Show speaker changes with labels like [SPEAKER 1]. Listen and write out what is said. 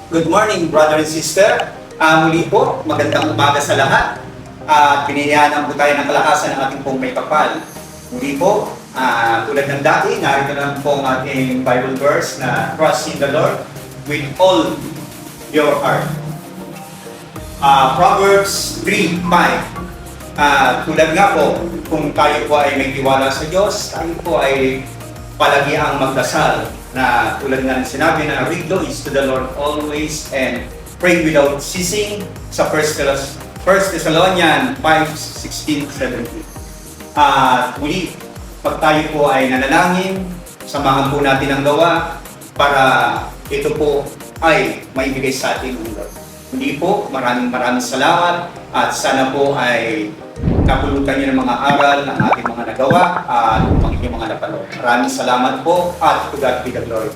[SPEAKER 1] Good morning, brother and sister. Muli po, magandang umaga sa lahat. At pinihiyaan po tayo ng kalakasan ng ating pong may kapal. Muli po, tulad ng dati, narito lang po ang ating Bible verse na trust in the Lord with all your heart. Proverbs 3:5. Tulad nga po, kung tayo po ay may tiwala sa Diyos, tayo po ay palagi ang magdasal na tulad nga ng sinabi na rejoice to the Lord always and pray without ceasing sa 1 Thessalonians 5:16-17. Muli, pag tayo po ay nanalangin, samahan po natin ang gawa para ito po ay maibigay sa ating Lord. Muli po, maraming salamat at sana po ay napulutan niyo ng mga aral ng ating mga nagawa at ng inyong mga napanood. Maraming salamat po at to God be the glory.